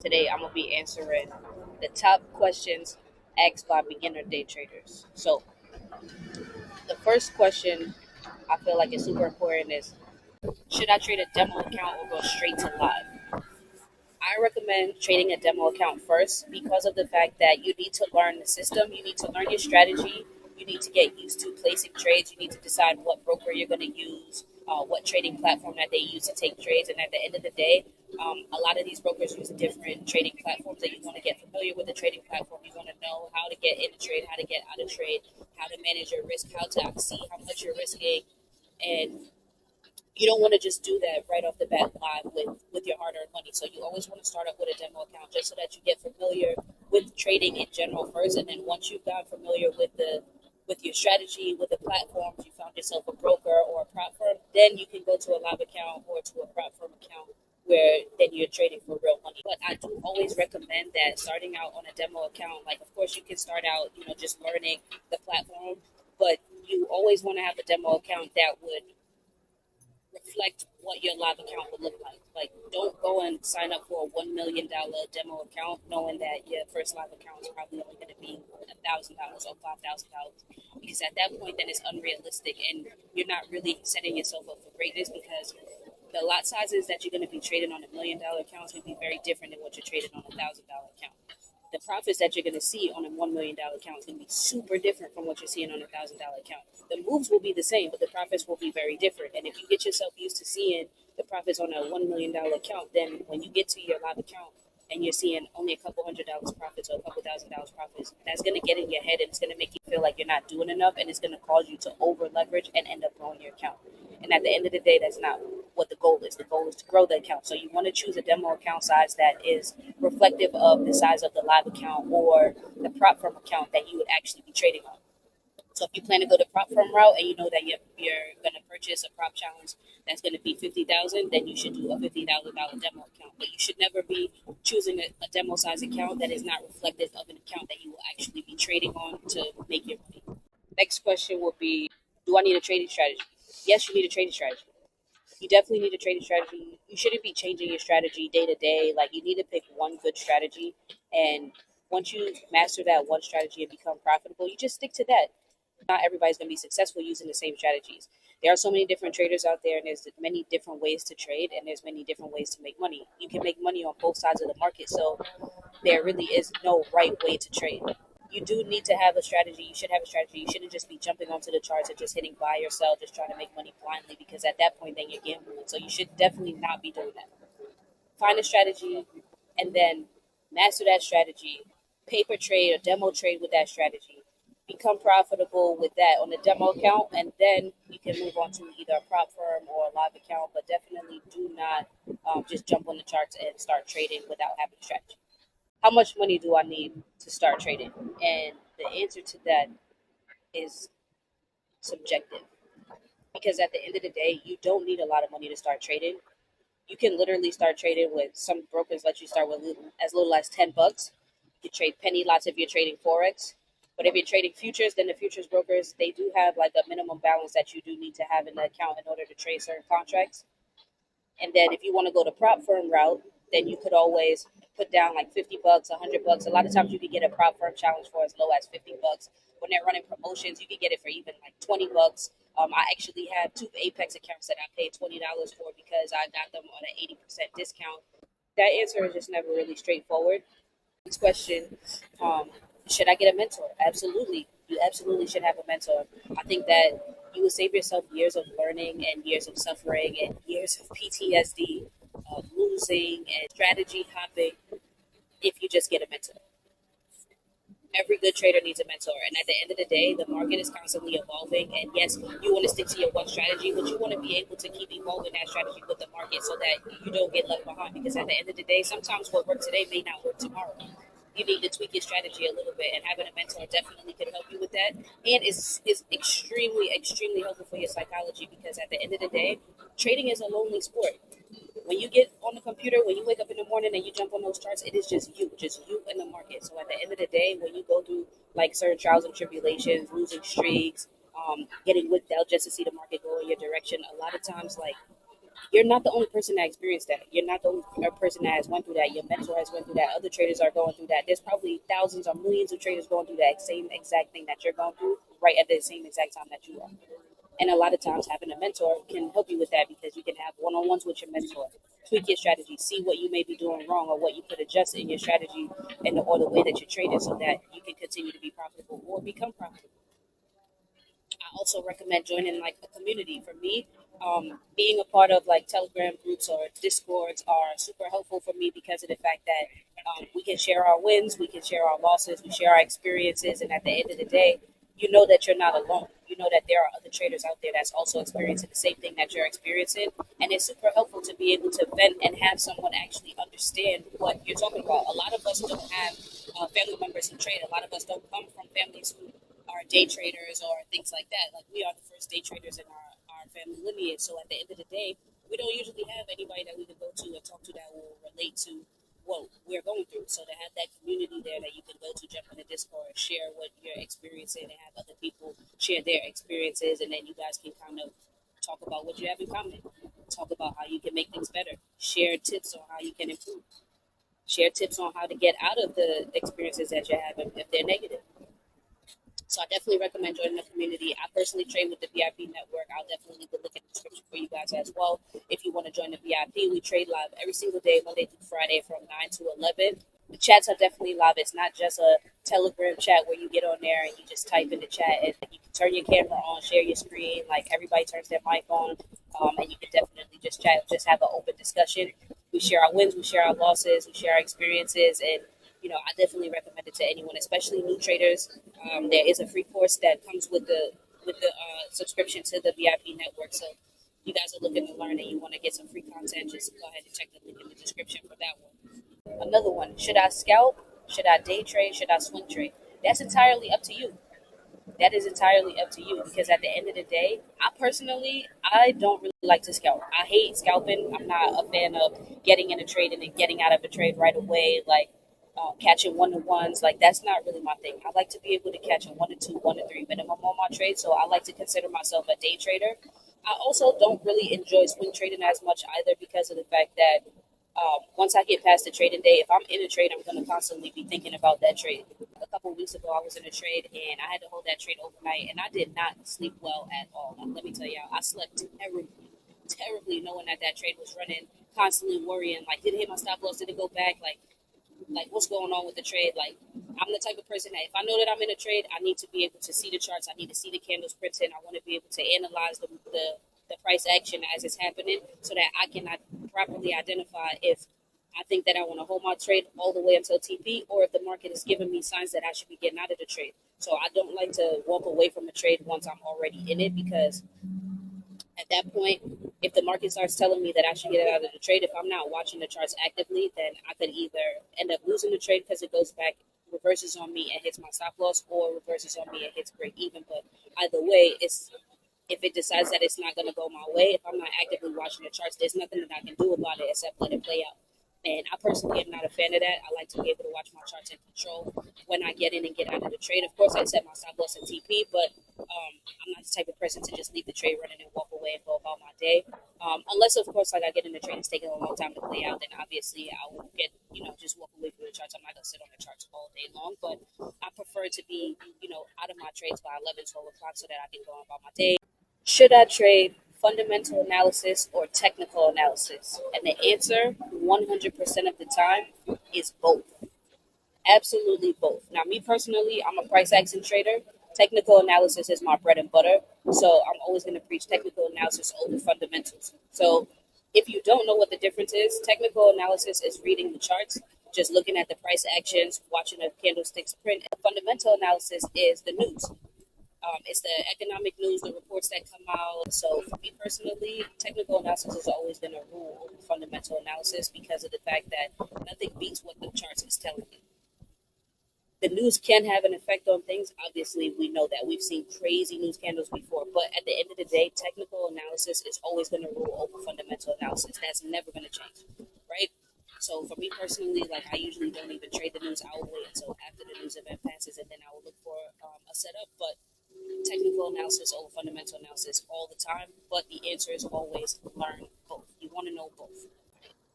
Today I'm gonna be answering the top questions asked by beginner day traders. So the first question I feel like is super important is, should I trade a demo account or go straight to live? I recommend trading a demo account first because of the fact that you need to learn the system, you need to learn your strategy, you need to get used to placing trades, you need to decide what broker you're going to use, what trading platform that they use to take trades, and at the end of the day, a lot of these brokers use different trading platforms that you want to get familiar with the trading platform. You want to know how to get in a trade, how to get out of trade, how to manage your risk, how to see how much you're risking, and you don't want to just do that right off the bat live with your hard-earned money. So you always want to start up with a demo account just so that you get familiar with trading in general first, and then once you've gotten familiar with your strategy, with the platforms, you found yourself a broker or a prop firm, then you can go to a live account or to a prop firm account where then you're trading for real money. But I do always recommend that starting out on a demo account, like of course you can start out, just learning the platform, but you always want to have a demo account that would reflect what your live account would look like. Like, don't go and sign up for a $1 million demo account knowing that your first live account is probably only going to be $1,000 or $5,000, because at that point, then it's unrealistic and you're not really setting yourself up for greatness, because the lot sizes that you're going to be trading on $1 million accounts will be very different than what you're trading on $1,000 account. The profits that you're going to see on a $1 million account is going to be super different from what you're seeing on $1,000 account. The moves will be the same, but the profits will be very different. And if you get yourself used to seeing the profits on a $1 million account, then when you get to your live account and you're seeing only a couple $100 profits or a couple $1,000 profits, that's going to get in your head and it's going to make you feel like you're not doing enough, and it's going to cause you to over leverage and end up blowing your account. And at the end of the day, that's not what the goal is. The goal is to grow the account. So you want to choose a demo account size that is reflective of the size of the live account or the prop firm account that you would actually be trading on. So if you plan to go the prop firm route and you know that you're going to purchase a prop challenge that's going to be 50,000, then you should do a $50,000 demo account. But you should never be choosing a demo size account that is not reflective of an account that you will actually be trading on to make your money. Next question would be, do I need a trading strategy? Yes, you need a trading strategy. You definitely need a trading strategy. You shouldn't be changing your strategy day to day. Like, you need to pick one good strategy, and once you master that one strategy and become profitable, you just stick to that. Not everybody's going to be successful using the same strategies. There are so many different traders out there, and there's many different ways to trade, and there's many different ways to make money. You can make money on both sides of the market, so there really is no right way to trade. You do need to have a strategy. You should have a strategy. You shouldn't just be jumping onto the charts and just hitting buy or sell, just trying to make money blindly, because at that point, then you're gambling. So you should definitely not be doing that. Find a strategy and then master that strategy. Paper trade or demo trade with that strategy. Become profitable with that on the demo account, and then you can move on to either a prop firm or a live account. But definitely do not just jump on the charts and start trading without having a strategy. How much money do I need to start trading? And the answer to that is subjective, because at the end of the day, you don't need a lot of money to start trading. You can literally start trading with, some brokers let you start with as little as $10. You trade penny lots if you're trading forex. But if you're trading futures, then the futures brokers, they do have like a minimum balance that you do need to have in the account in order to trade certain contracts. And then if you want to go the prop firm route, then you could always put down like $50, $100. A lot of times you can get a prop firm challenge for as low as $50. When they're running promotions, you can get it for even like $20. I actually have two Apex accounts that I paid $20 for because I got them on an 80% discount. That answer is just never really straightforward. Next question, should I get a mentor? Absolutely. You absolutely should have a mentor. I think that you will save yourself years of learning and years of suffering and years of PTSD, of losing and strategy hopping if you just get a mentor. Every good trader needs a mentor, and at the end of the day, the market is constantly evolving, and yes, you want to stick to your one strategy, but you want to be able to keep evolving that strategy with the market so that you don't get left behind, because at the end of the day, sometimes what works today may not work tomorrow. You need to tweak your strategy a little bit, and having a mentor definitely can help you with that, and is extremely helpful for your psychology, because at the end of the day, trading is a lonely sport. When you get on the computer, when you wake up in the morning and you jump on those charts, it is just you in the market. So at the end of the day, when you go through like certain trials and tribulations, losing streaks, getting whipped out just to see the market go in your direction, a lot of times, like, you're not the only person that experienced that. You're not the only person that has went through that. Your mentor has went through that. Other traders are going through that. There's probably thousands or millions of traders going through that same exact thing that you're going through right at the same exact time that you are. And a lot of times having a mentor can help you with that because you can have one-on-ones with your mentor, tweak your strategy, see what you may be doing wrong or what you could adjust in your strategy and or the way that you're trading so that you can continue to be profitable or become profitable. I also recommend joining like a community. For me, being a part of like Telegram groups or Discords are super helpful for me because of the fact that we can share our wins, we can share our losses, we share our experiences, and at the end of the day, you know that you're not alone. You know that there are other traders out there that's also experiencing the same thing that you're experiencing, and it's super helpful to be able to vent and have someone actually understand what you're talking about. A lot of us don't have family members who trade. A lot of us don't come from families who are day traders or things like that. Like we are the first day traders in our family lineage. So at the end of the day, we don't usually have anybody that we can go to and talk to that will relate to what we're going through. So to have that community there that you can go to, jump in the Discord, share what you're experiencing, and have other people share their experiences, and then you guys can kind of talk about what you have in common, talk about how you can make things better, share tips on how you can improve, share tips on how to get out of the experiences that you're having if they're negative. So I definitely recommend joining the community. I personally trade with the VIP network. I'll definitely leave the link in the description for you guys as well. If you want to join the VIP, we trade live every single day, Monday through Friday from 9 to 11. The chats are definitely live. It's not just a Telegram chat where you get on there and you just type in the chat and you can turn your camera on, share your screen. Like everybody turns their mic on, and you can definitely just chat, just have an open discussion. We share our wins, we share our losses, we share our experiences, and I definitely recommend it to anyone, especially new traders. There is a free course that comes with the subscription to the VIP network. So if you guys are looking to learn and you want to get some free content, just go ahead and check the link in the description for that one. Another one: should I scalp? Should I day trade? Should I swing trade? That's entirely up to you. That is entirely up to you because at the end of the day, I don't really like to scalp. I hate scalping. I'm not a fan of getting in a trade and then getting out of a trade right away. Like catching one to ones, like that's not really my thing. I like to be able to catch a 1 to 2, 1 to 3 minimum on my trade. So I like to consider myself a day trader. I also don't really enjoy swing trading as much either because of the fact that once I get past the trading day, if I'm in a trade, I'm going to constantly be thinking about that trade. A couple of weeks ago, I was in a trade and I had to hold that trade overnight, and I did not sleep well at all. Like, let me tell y'all, I slept terribly, knowing that that trade was running, constantly worrying, like, did it hit my stop loss? Did it go back? Like what's going on with the trade? Like, I'm the type of person that if I know that I'm in a trade, I need to be able to see the charts. I need to see the candles printed. I want to be able to analyze the price action as it's happening so that I can properly identify if I think that I want to hold my trade all the way until TP or if the market is giving me signs that I should be getting out of the trade. So I don't like to walk away from a trade once I'm already in it because at that point, if the market starts telling me that I should get out of the trade, if I'm not watching the charts actively, then I could either end up losing the trade because it goes back, reverses on me and hits my stop loss, or reverses on me and hits break even. But either way, it's if it decides that it's not going to go my way, if I'm not actively watching the charts, there's nothing that I can do about it except let it play out. And I personally am not a fan of that. I like to be able to watch my charts and control when I get in and get out of the trade. Of course, I set my stop loss and TP, but I'm not the type of person to just leave the trade running and walk away and go about my day. Unless, of course, like I get in the trade, it's taking a long time to play out, then obviously I will get, just walk away from the charts. I'm not going to sit on the charts all day long, but I prefer to be, out of my trades by 11, 12 o'clock so that I can go about my day. Should I trade fundamental analysis or technical analysis? And the answer 100% of the time is both. Absolutely both. Now, me personally, I'm a price action trader. Technical analysis is my bread and butter. So I'm always going to preach technical analysis over fundamentals. So if you don't know what the difference is, technical analysis is reading the charts, just looking at the price actions, watching the candlesticks print. Fundamental analysis is the news. It's the economic news, the reports that come out. So for me personally, technical analysis is always going to rule over fundamental analysis because of the fact that nothing beats what the charts is telling you. The news can have an effect on things. Obviously, we know that. We've seen crazy news candles before. But at the end of the day, technical analysis is always going to rule over fundamental analysis. That's never going to change, right? So for me personally, like I usually don't even trade the news. I will wait until after the news event passes, and then I will look for a setup. But technical analysis over fundamental analysis all the time. But the answer is always learn both. You want to know both.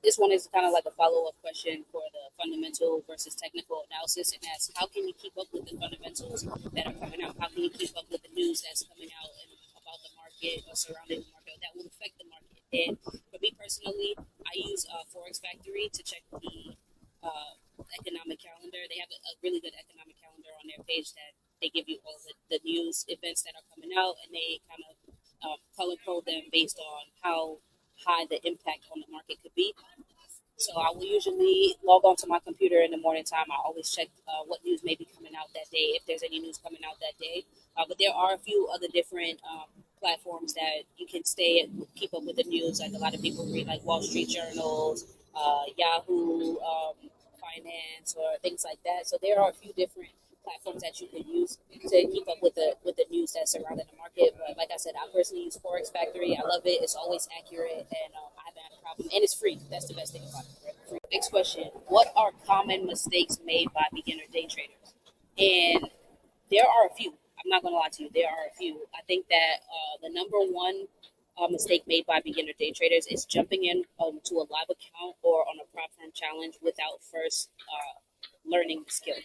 This one is kind of like a follow-up question for the fundamental versus technical analysis, and that's how can you keep up with the fundamentals that are coming out? How can you keep up with the news that's coming out and about the market or surrounding the market that will affect the market? And for me personally, I use Forex Factory to check the economic calendar. They have a really good economic calendar on their page that they give you all the news events that are coming out, and they kind of color code them based on how high the impact on the market could be. So I will usually log on to my computer in the morning time. I always check what news may be coming out that day, if there's any news coming out that day. But there are a few other different platforms that you can keep up with the news. Like a lot of people read like Wall Street Journals, Yahoo Finance, or things like that. So there are a few different platforms that you can use to keep up with the news that's surrounding the market. But like I said, I personally use Forex Factory. I love it. It's always accurate, and I haven't had a problem. And it's free. That's the best thing about it. Right? Free. Next question: what are common mistakes made by beginner day traders? And there are a few. I'm not going to lie to you. There are a few. I think that the number one mistake made by beginner day traders is jumping in to a live account or on a prop firm challenge without first learning the skill.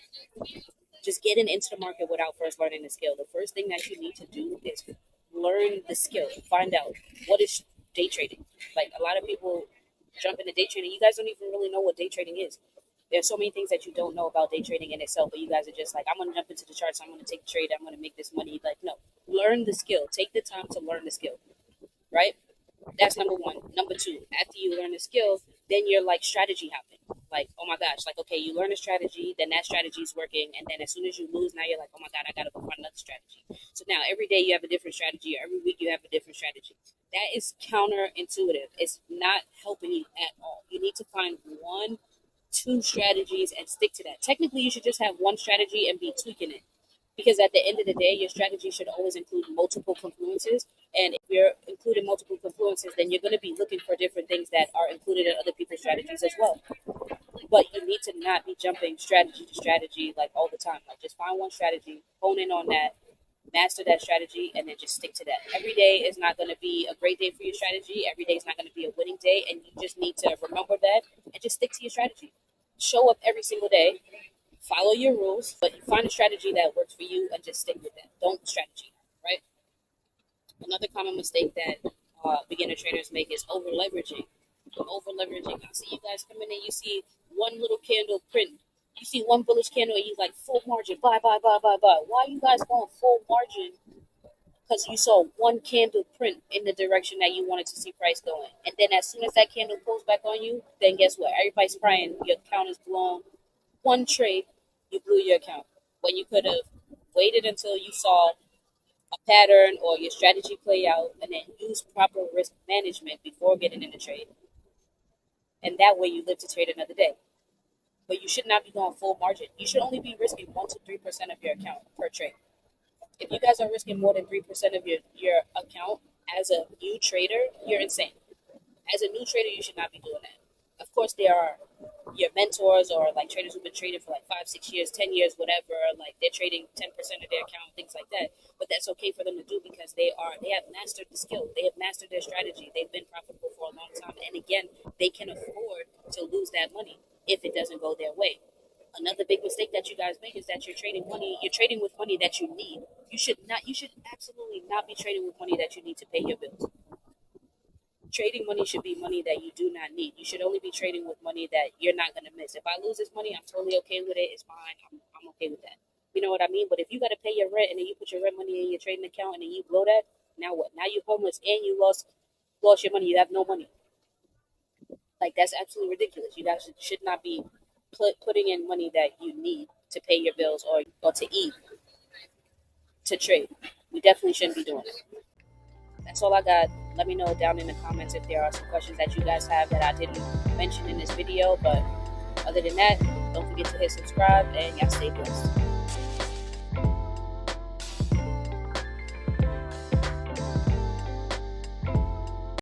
Just getting into the market without first learning the skill. The first thing that you need to do is learn the skill. Find out what is day trading. Like a lot of people jump into day trading. You guys don't even really know what day trading is. There's so many things that you don't know about day trading in itself, but you guys are just like, I'm going to jump into the charts. I'm going to take a trade. I'm going to make this money. Like, no, learn the skill. Take the time to learn the skill, right? That's number one. Number two, after you learn the skill, then your like strategy happens. Like, oh my gosh, like, okay, you learn a strategy, then that strategy is working. And then as soon as you lose, now you're like, oh my God, I got to go find another strategy. So now every day you have a different strategy, or every week you have a different strategy. That is counterintuitive. It's not helping you at all. You need to find 1-2 strategies and stick to that. Technically, you should just have one strategy and be tweaking it. Because at the end of the day, your strategy should always include multiple confluences. And if you're including multiple confluences, then you're going to be looking for different things that are included in other people's strategies as well. But you need to not be jumping strategy to strategy like all the time. Like just find one strategy, hone in on that, master that strategy, and then just stick to that. Every day is not going to be a great day for your strategy. Every day is not going to be a winning day. And you just need to remember that and just stick to your strategy. Show up every single day. Follow your rules, but you find a strategy that works for you and just stick with that. Don't strategy, right? Another common mistake that beginner traders make is over leveraging. I see you guys come in and you see one little candle print. You see one bullish candle and you like full margin, buy. Why are you guys going full margin? Because you saw one candle print in the direction that you wanted to see price going. And then as soon as that candle pulls back on you, then guess what? Everybody's crying. Your account is blown. One trade, you blew your account when you could have waited until you saw a pattern or your strategy play out and then use proper risk management before getting in the trade. And that way you live to trade another day. But you should not be going full margin. You should only be risking 1 to 3% of your account per trade. If you guys are risking more than 3% of your account as a new trader, you're insane. As a new trader, you should not be doing that. Of course, there are your mentors or like traders who've been trading for like 5, 6 years, 10 years, whatever. Like they're trading 10% of their account, things like that. But that's okay for them to do because they have mastered the skill. They have mastered their strategy. They've been profitable for a long time. And again, they can afford to lose that money if it doesn't go their way. Another big mistake that you guys make is that you're trading with money that you need. You should absolutely not be trading with money that you need to pay your bills. Trading money should be money that you do not need. You should only be trading with money that you're not going to miss. If I lose this money, I'm totally okay with it. It's fine. I'm okay with that. You know what I mean? But if you got to pay your rent and then you put your rent money in your trading account and then you blow that, now what? Now you're homeless and you lost your money. You have no money. Like, that's absolutely ridiculous. You guys should not be putting in money that you need to pay your bills or to eat, to trade. We definitely shouldn't be doing it. That's all I got. Let me know down in the comments if there are some questions that you guys have that I didn't mention in this video. But other than that, don't forget to hit subscribe and y'all stay blessed.